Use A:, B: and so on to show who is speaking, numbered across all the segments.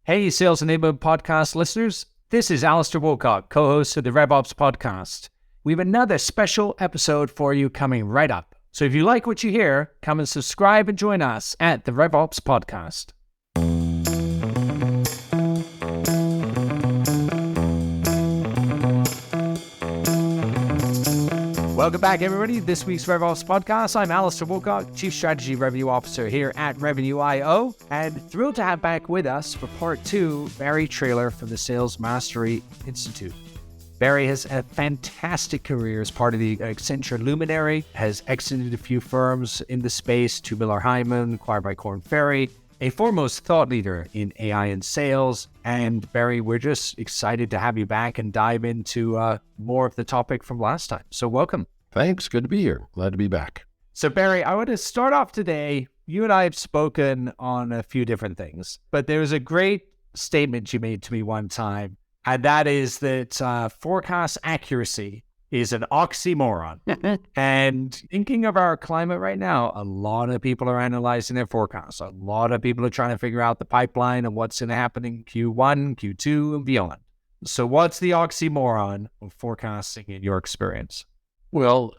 A: Hey, Sales Enablement Podcast listeners. This is Alistair Woolcock, co-host of the RevOps Podcast. We have another special episode for you coming right up. So if you like what you hear, come and subscribe and join us at the RevOps Podcast. Welcome back, everybody. This week's RevOps Podcast. I'm Alistair Woolcock, Chief Strategy Revenue Officer here at Revenue.io, and thrilled to have back with us for part two, Barry Traylor from the Sales Mastery Institute. Barry has a fantastic career as part of the Accenture Luminary, has exited a few firms in the space, to Miller Heiman, acquired by Korn Ferry, a foremost thought leader in AI and sales. And Barry, we're just excited to have you back and dive into more of the topic from last time. So welcome.
B: Thanks. Good to be here. Glad to be back.
A: So Barry, I want to start off today. You and I have spoken on a few different things, but there was a great statement you made to me one time, and that is that forecast accuracy is an oxymoron. And thinking of our climate right now, a lot of people are analyzing their forecasts. A lot of people are trying to figure out the pipeline and what's going to happen in Q1, Q2, and beyond. So what's the oxymoron of forecasting in your experience?
B: Well,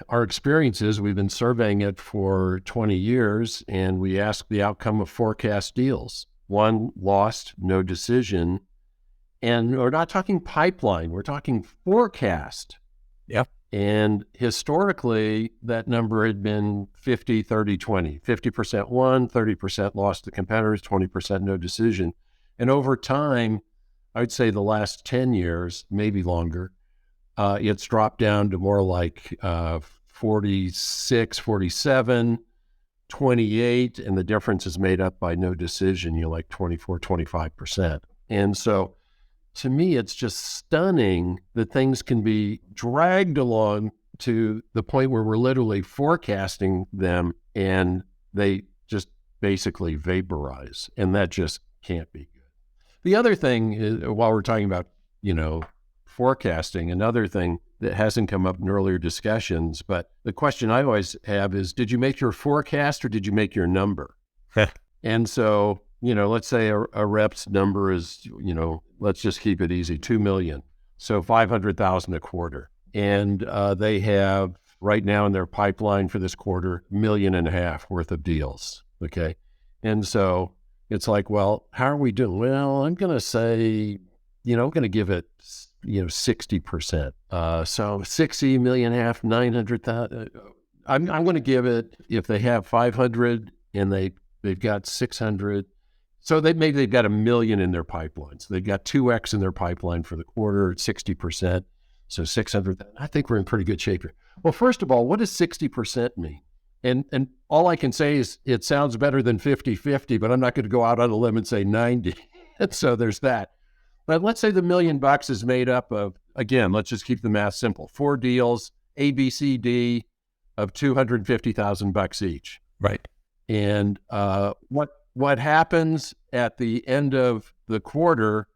B: our experience is we've been surveying it for 20 years, and we ask the outcome of forecast deals. One, lost, no decision. And we're not talking pipeline, we're talking forecast.
A: Yep.
B: And historically, that number had been 50, 30, 20. 50% won, 30% lost to competitors, 20% no decision. And over time, I'd say the last 10 years, maybe longer, it's dropped down to more like 46, 47, 28, and the difference is made up by no decision, like 24, 25%. And so to me, it's just stunning that things can be dragged along to the point where we're literally forecasting them and they just basically vaporize. And that just can't be good. The other thing is, while we're talking about, forecasting, another thing that hasn't come up in earlier discussions, but the question I always have is, did you make your forecast or did you make your number? And so, let's say a rep's number is, let's just keep it easy, 2 million. So 500,000 a quarter. And they have right now in their pipeline for this quarter, $1.5 million worth of deals. Okay. And so it's like, well, how are we doing? Well, I'm going to say, I'm going to give it 60%. So 60 million, 900,000. I'm going to give it, if they have 500 and they've got 600. So maybe they've got 1 million in their pipeline. So they've got 2x in their pipeline for the quarter at 60%. So 600. I think we're in pretty good shape here. Well, first of all, what does 60% mean? And all I can say is it sounds better than 50-50, but I'm not going to go out on a limb and say 90. And so there's that. But let's say the $1 million is made up of, again, let's just keep the math simple. 4 deals, A, B, C, D, of $250,000 each.
A: Right.
B: And what happens at the end of the quarter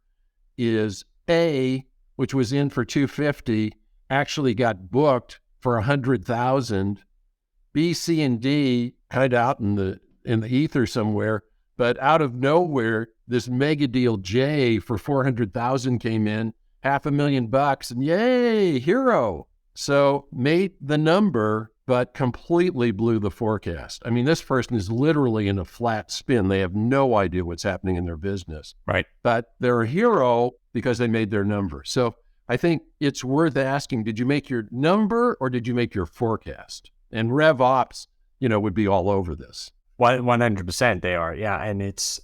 B: is A, which was in for 250, actually got booked for 100,000. B, C, and D kind of out in the ether somewhere, but out of nowhere, this mega deal J for 400,000 came in, $500,000, and yay, hero. So made the number, but completely blew the forecast. I mean, this person is literally in a flat spin. They have no idea what's happening in their business.
A: Right.
B: But they're a hero because they made their number. So I think it's worth asking, did you make your number or did you make your forecast? And RevOps, would be all over this.
A: 100% they are. Yeah. And it's,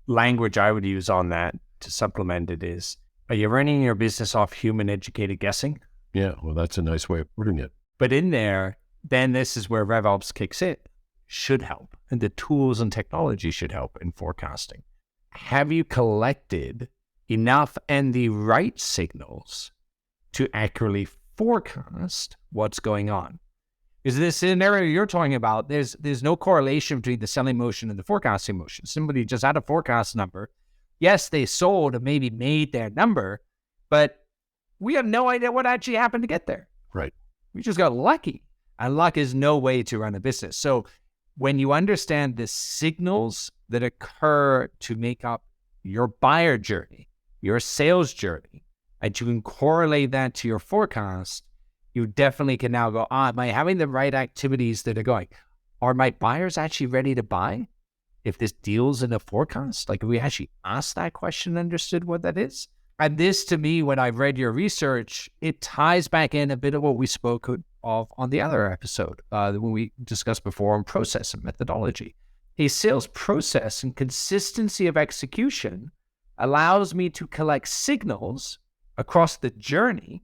A: language I would use on that to supplement it is, are you running your business off human educated guessing?
B: Yeah. Well, that's a nice way of putting it.
A: But in there, then this is where RevOps kicks in. Should help. And the tools and technology should help in forecasting. Have you collected enough and the right signals to accurately forecast what's going on? Is this scenario you're talking about, there's no correlation between the selling motion and the forecasting motion. Somebody just had a forecast number. Yes, they sold and maybe made their number, but we have no idea what actually happened to get there.
B: Right.
A: We just got lucky. And luck is no way to run a business. So when you understand the signals that occur to make up your buyer journey, your sales journey, and you can correlate that to your forecast, you definitely can now go, am I having the right activities that are going? Are my buyers actually ready to buy if this deal's in a forecast? Like, if we actually asked that question and understood what that is? And this, to me, when I've read your research, it ties back in a bit of what we spoke of on the other episode, when we discussed before on process and methodology. A sales process and consistency of execution allows me to collect signals across the journey.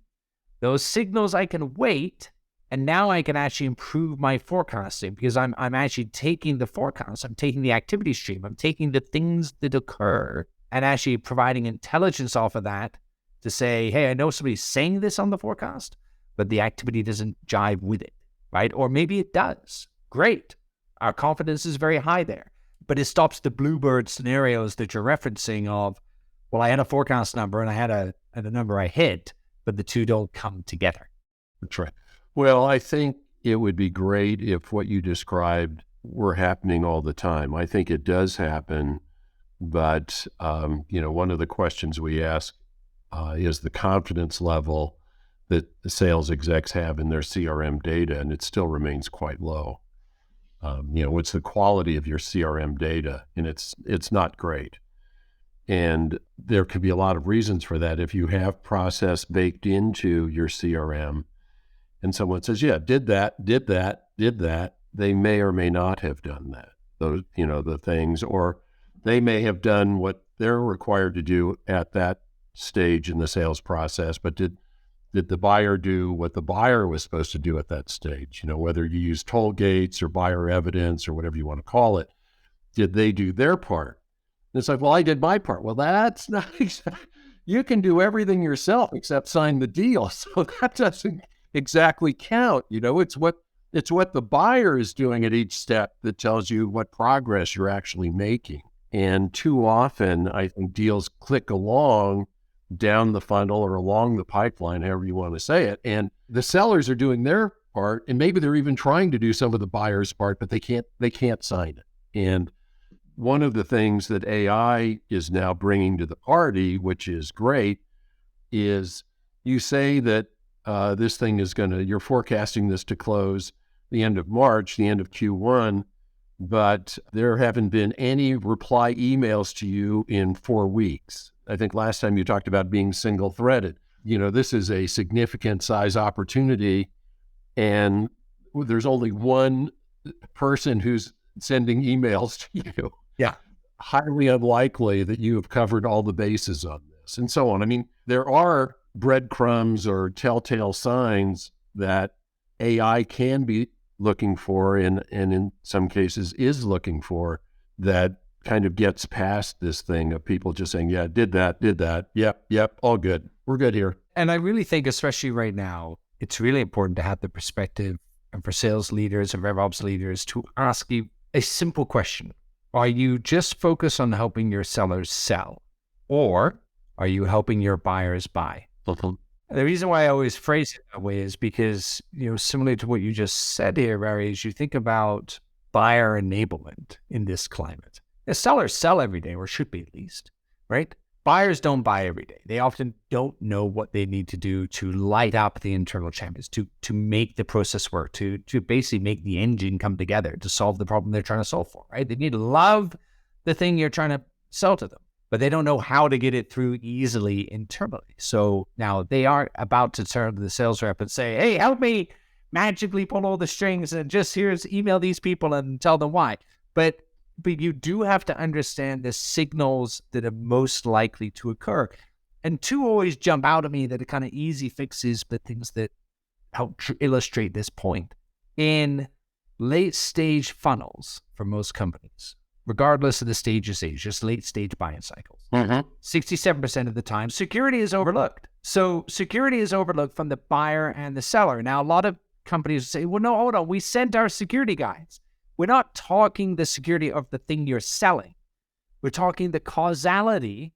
A: Those signals I can weight, and now I can actually improve my forecasting, because I'm actually taking the forecast, I'm taking the activity stream, I'm taking the things that occur and actually providing intelligence off of that to say, hey, I know somebody's saying this on the forecast, but the activity doesn't jive with it, right? Or maybe it does. Great. Our confidence is very high there, but it stops the bluebird scenarios that you're referencing of, well, I had a forecast number and I had a number I hit, but the two don't come together.
B: That's right. Well, I think it would be great if what you described were happening all the time. I think it does happen, but one of the questions we ask is the confidence level that the sales execs have in their CRM data, and it still remains quite low. What's the quality of your CRM data? And it's not great. And there could be a lot of reasons for that. If you have process baked into your CRM and someone says, yeah, did that, they may or may not have done that, those, the things, or they may have done what they're required to do at that stage in the sales process, but did the buyer do what the buyer was supposed to do at that stage? Whether you use toll gates or buyer evidence or whatever you want to call it, did they do their part? And it's like, well, I did my part. Well, that's not exactly, you can do everything yourself except sign the deal. So that doesn't exactly count. It's what the buyer is doing at each step that tells you what progress you're actually making. And too often, I think deals click along down the funnel or along the pipeline, however you want to say it. And the sellers are doing their part, and maybe they're even trying to do some of the buyer's part, but they can't sign it. And one of the things that AI is now bringing to the party, which is great, is you say that this thing is you're forecasting this to close the end of March, the end of Q1, but there haven't been any reply emails to you in 4 weeks. I think last time you talked about being single-threaded. This is a significant size opportunity, and there's only one person who's sending emails to you.
A: Yeah.
B: Highly unlikely that you have covered all the bases on this, and so on. I mean, there are breadcrumbs or telltale signs that AI can be looking for, and in some cases is looking for, that kind of gets past this thing of people just saying, yeah, did that. Yep, all good. We're good here.
A: And I really think, especially right now, it's really important to have the perspective, and for sales leaders and RevOps leaders, to ask you a simple question. Are you just focused on helping your sellers sell, or are you helping your buyers buy? The reason why I always phrase it that way is because, similar to what you just said here, Barry, is you think about buyer enablement in this climate. The sellers sell every day, or should be at least, right? Buyers don't buy every day. They often don't know what they need to do to light up the internal champions, to make the process work, to basically make the engine come together to solve the problem they're trying to solve for, right? They need to love the thing you're trying to sell to them, but they don't know how to get it through easily internally. So now they aren't about to turn to the sales rep and say, hey, help me magically pull all the strings and just email these people and tell them why. But you do have to understand the signals that are most likely to occur. And two always jump out at me that are kind of easy fixes, but things that help illustrate this point. In late stage funnels for most companies, regardless of the stage of stage, just late stage buying cycles, 67% of the time, security is overlooked. So security is overlooked from the buyer and the seller. Now, a lot of companies say, well, no, hold on, we sent our security guys. We're not talking the security of the thing you're selling. We're talking the causality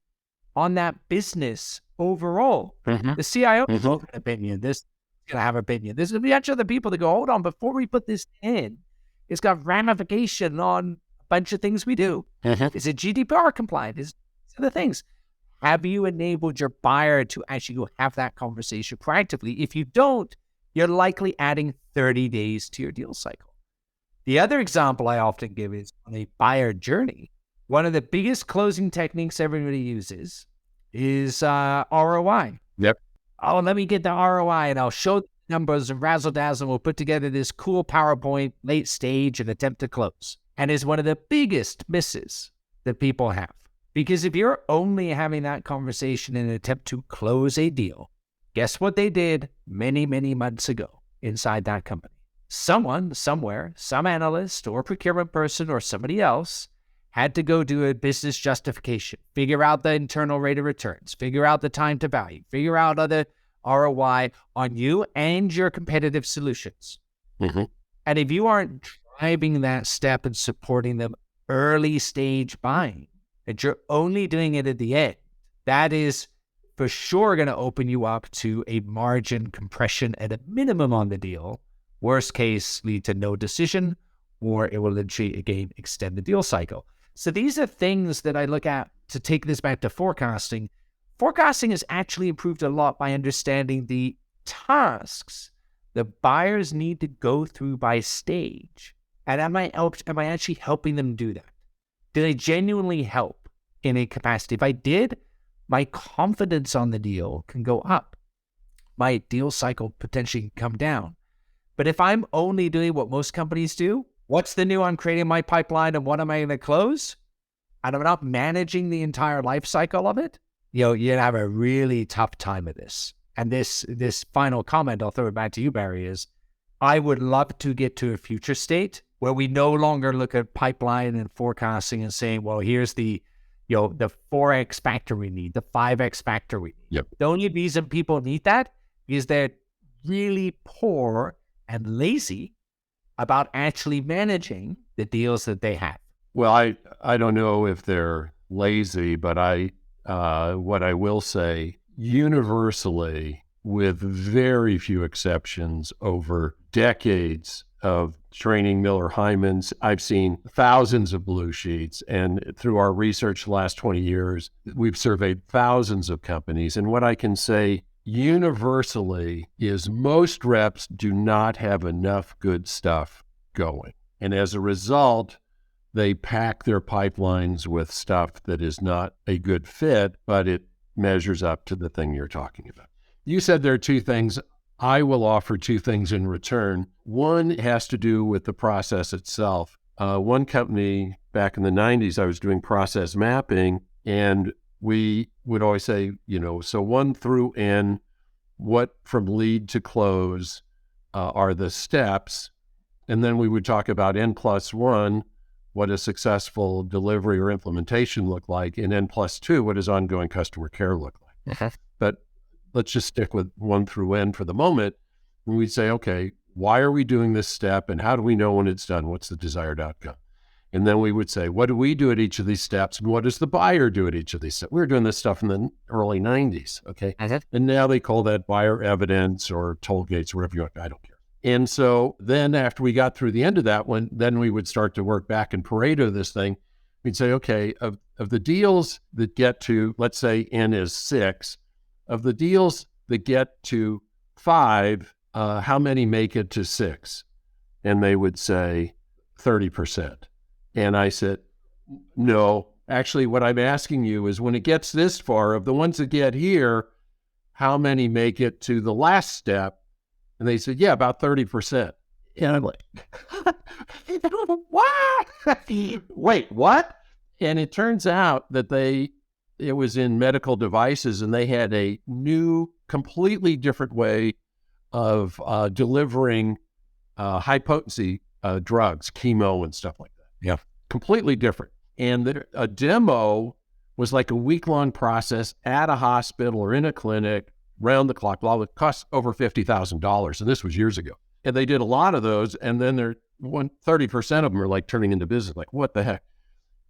A: on that business overall. The CIO has an opinion. This is going to have an opinion. There's going to be a bunch of other people that go, hold on, before we put this in, It's got ramification on a bunch of things we do. Is it GDPR compliant? Is other things? Have you enabled your buyer to actually go have that conversation proactively? If you don't, you're likely adding 30 days to your deal cycle. The other example I often give is on a buyer journey. One of the biggest closing techniques everybody uses is ROI.
B: Yep.
A: Oh, let me get the ROI and I'll show the numbers and razzle dazzle. We'll put together this cool PowerPoint late stage and attempt to close. And is one of the biggest misses that people have. Because if you're only having that conversation in an attempt to close a deal, guess what they did many, many months ago inside that company? Someone, somewhere, some analyst or procurement person or somebody else had to go do a business justification, figure out the internal rate of returns, figure out the time to value, figure out other ROI on you and your competitive solutions. And if you aren't driving that step and supporting them early stage buying, and you're only doing it at the end, that is for sure going to open you up to a margin compression at a minimum on the deal. Worst case, lead to no decision, or it will literally, again, extend the deal cycle. So these are things that I look at to take this back to forecasting. Forecasting has actually improved a lot by understanding the tasks the buyers need to go through by stage. And am I actually helping them do that? Did I genuinely help in a capacity? If I did, my confidence on the deal can go up. My deal cycle potentially can come down. But if I'm only doing what most companies do, what's the new on creating my pipeline and what am I going to close? And I'm not managing the entire life cycle of it, you're going to have a really tough time of this. And this final comment, I'll throw it back to you, Barry, is I would love to get to a future state where we no longer look at pipeline and forecasting and saying, well, here's the 4X factor we need, the 5X factor we need.
B: Yep.
A: The only reason people need that is they're really poor and lazy about actually managing the deals that they have.
B: Well, I don't know if they're lazy, but what I will say, universally, with very few exceptions, over decades of training Miller Hymans, I've seen thousands of blue sheets. And through our research the last 20 years, we've surveyed thousands of companies. And what I can say universally is most reps do not have enough good stuff going. And as a result, they pack their pipelines with stuff that is not a good fit, but it measures up to the thing you're talking about. You said there are two things. I will offer two things in return. One has to do with the process itself. One company back in the 90s, I was doing process mapping, and we would always say, so 1 through N, what from lead to close are the steps. And then we would talk about N+1, what a successful delivery or implementation look like, and N+2, what does ongoing customer care look like? But let's just stick with 1 through N for the moment. And we'd say, okay, why are we doing this step? And how do we know when it's done? What's the desired outcome? And then we would say, what do we do at each of these steps? And what does the buyer do at each of these steps? We were doing this stuff in the early 90s, okay? And now they call that buyer evidence or toll gates, whatever you want. I don't care. And so then after we got through the end of that one, then we would start to work back in Pareto this thing. We'd say, okay, of the deals that get to, let's say N is 6, of the deals that get to 5, how many make it to 6? And they would say 30%. And I said, no, actually what I'm asking you is when it gets this far, of the ones that get here, how many make it to the last step? And they said, yeah, about 30%. And I'm like, what? Wait, what? And it turns out that it was in medical devices, and they had a new, completely different way of delivering high potency drugs, chemo and stuff like that. Yeah. Completely different. And a demo was like a week-long process at a hospital or in a clinic, round the clock. Well, it cost over $50,000, and this was years ago. And they did a lot of those, and then 30% of them are like turning into business. Like, what the heck?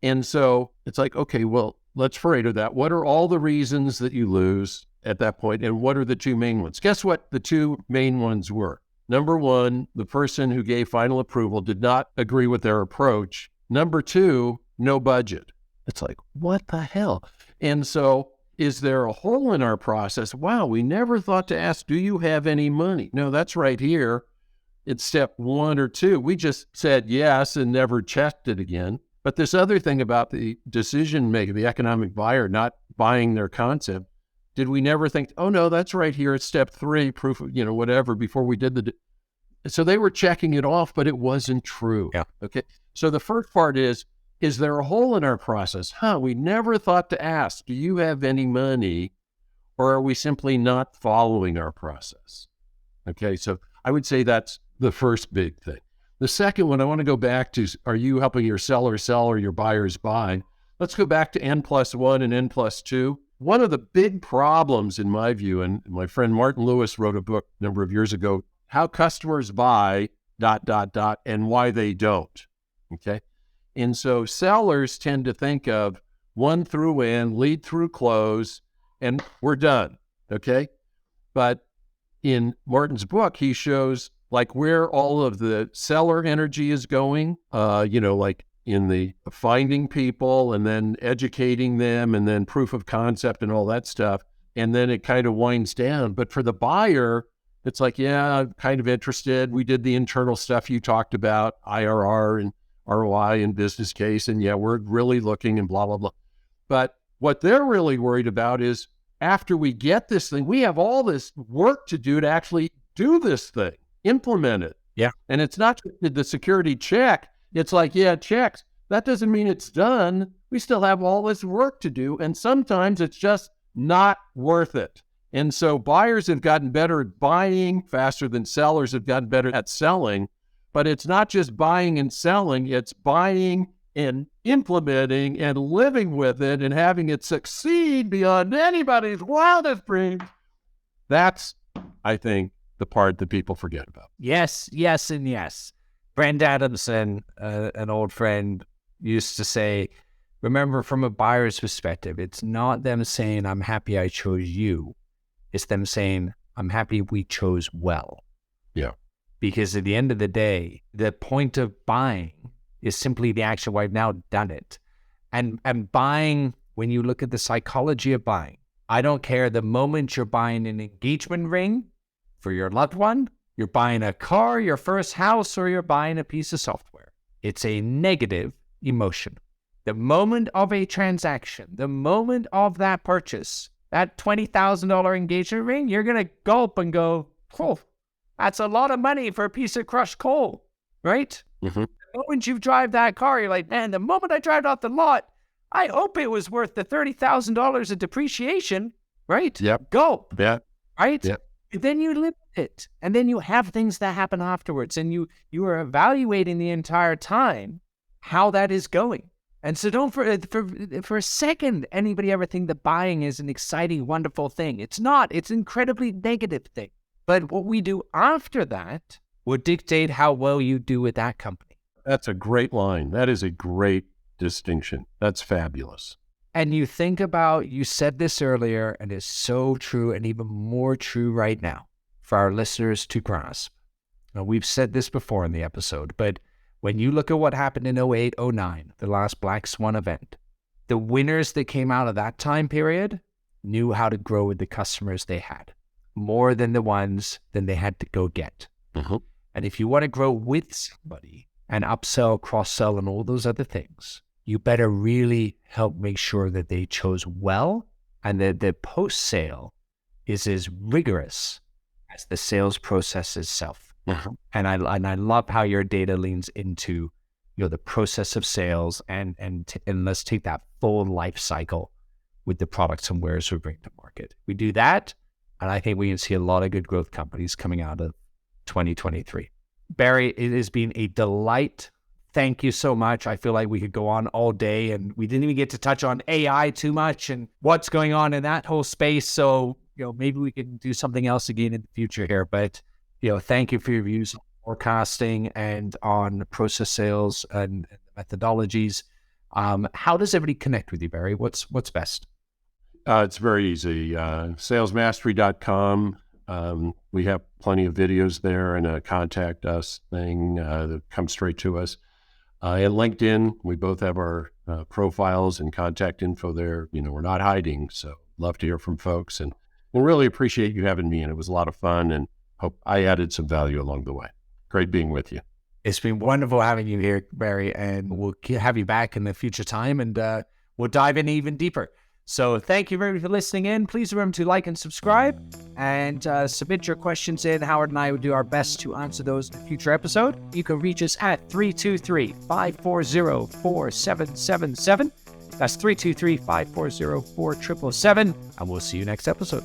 B: And so it's like, okay, well, let's Pareto that. What are all the reasons that you lose at that point, and what are the two main ones? Guess what the two main ones were? Number one, the person who gave final approval did not agree with their approach. Number two, no budget. It's like, what the hell? And so is there a hole in our process? Wow, we never thought to ask, do you have any money? No, that's right here. It's step 1 or 2. We just said yes and never checked it again. But this other thing about the decision maker, the economic buyer not buying their concept, did we never think, oh no, that's right here. It's step 3, proof of, whatever, before we did so they were checking it off, but it wasn't true.
A: Yeah.
B: Okay. So the first part is there a hole in our process? We never thought to ask, do you have any money? Or are we simply not following our process? Okay. So I would say that's the first big thing. The second one I want to go back to, are you helping your seller sell or your buyers buy? Let's go back to N+1 and N+2. One of the big problems in my view, and my friend Martin Lewis wrote a book a number of years ago, How Customers Buy ... and Why They Don't. Okay. And so sellers tend to think of 1 through N, lead through close, and we're done. Okay. But in Martin's book, he shows like where all of the seller energy is going, like in the finding people and then educating them and then proof of concept and all that stuff. And then it kind of winds down. But for the buyer, it's like, yeah, I'm kind of interested. We did the internal stuff you talked about, IRR and ROI and business case. And yeah, we're really looking and blah, blah, blah. But what they're really worried about is after we get this thing, we have all this work to do to actually do this thing, implement it.
A: Yeah.
B: And it's not the security check. It's like, yeah, it checks. That doesn't mean it's done. We still have all this work to do. And sometimes it's just not worth it. And so buyers have gotten better at buying faster than sellers have gotten better at selling. But it's not just buying and selling. It's buying and implementing and living with it and having it succeed beyond anybody's wildest dreams. That's, I think, the part that people forget about.
A: Yes, yes, and yes. Brent Adamson, an old friend, used to say, remember, from a buyer's perspective, it's not them saying, I'm happy I chose you. It's them saying, I'm happy we chose well.
B: Yeah.
A: Because at the end of the day, the point of buying is simply the action where I've now done it. And buying, when you look at the psychology of buying, I don't care the moment you're buying an engagement ring for your loved one, you're buying a car, your first house, or you're buying a piece of software. It's a negative emotion. The moment of a transaction, the moment of that purchase, that $20,000 engagement ring, you're going to gulp and go, oh, that's a lot of money for a piece of crushed coal, right?
B: Mm-hmm.
A: The moment you drive that car, you're like, man, the moment I drive off the lot, I hope it was worth the $30,000 of depreciation, right?
B: Yep.
A: Gulp.
B: Yeah.
A: Right?
B: Yep.
A: And then you live it. And then you have things that happen afterwards. And you are evaluating the entire time how that is going. And so don't for a second anybody ever think that buying is an exciting, wonderful thing. It's not. It's an incredibly negative thing. But what we do after that will dictate how well you do with that company.
B: That's a great line. That is a great distinction. That's fabulous.
A: And you think about, you said this earlier, and it's so true and even more true right now for our listeners to grasp. Now, we've said this before in the episode, but when you look at what happened in 08, 09, the last Black Swan event, the winners that came out of that time period knew how to grow with the customers they had, more than the ones than they had to go get.
B: Mm-hmm.
A: And if you want to grow with somebody and upsell, cross-sell, and all those other things, you better really help make sure that they chose well and that the post-sale is as rigorous as the sales process itself.
B: Mm-hmm.
A: And I love how your data leans into the process of sales and let's take that full life cycle with the products and wares we bring to market. We do that, and I think we can see a lot of good growth companies coming out of 2023. Barry, it has been a delight. Thank you so much. I feel like we could go on all day, and we didn't even get to touch on AI too much and what's going on in that whole space. So, maybe we can do something else again in the future here. But, thank you for your views on forecasting and on process sales and methodologies. How does everybody connect with you, Barry? What's best?
B: It's very easy. Salesmastery.com. We have plenty of videos there and a contact us thing that comes straight to us. And LinkedIn, we both have our profiles and contact info there. We're not hiding, so love to hear from folks, and really appreciate you having me. And it was a lot of fun, and hope I added some value along the way. Great being with you.
A: It's been wonderful having you here, Barry, and we'll have you back in the future time, and we'll dive in even deeper. So thank you very much for listening in. Please remember to like and subscribe, and submit your questions in. Howard and I will do our best to answer those in a future episode. You can reach us at 323-540-4777. That's 323-540-4777, and we'll see you next episode.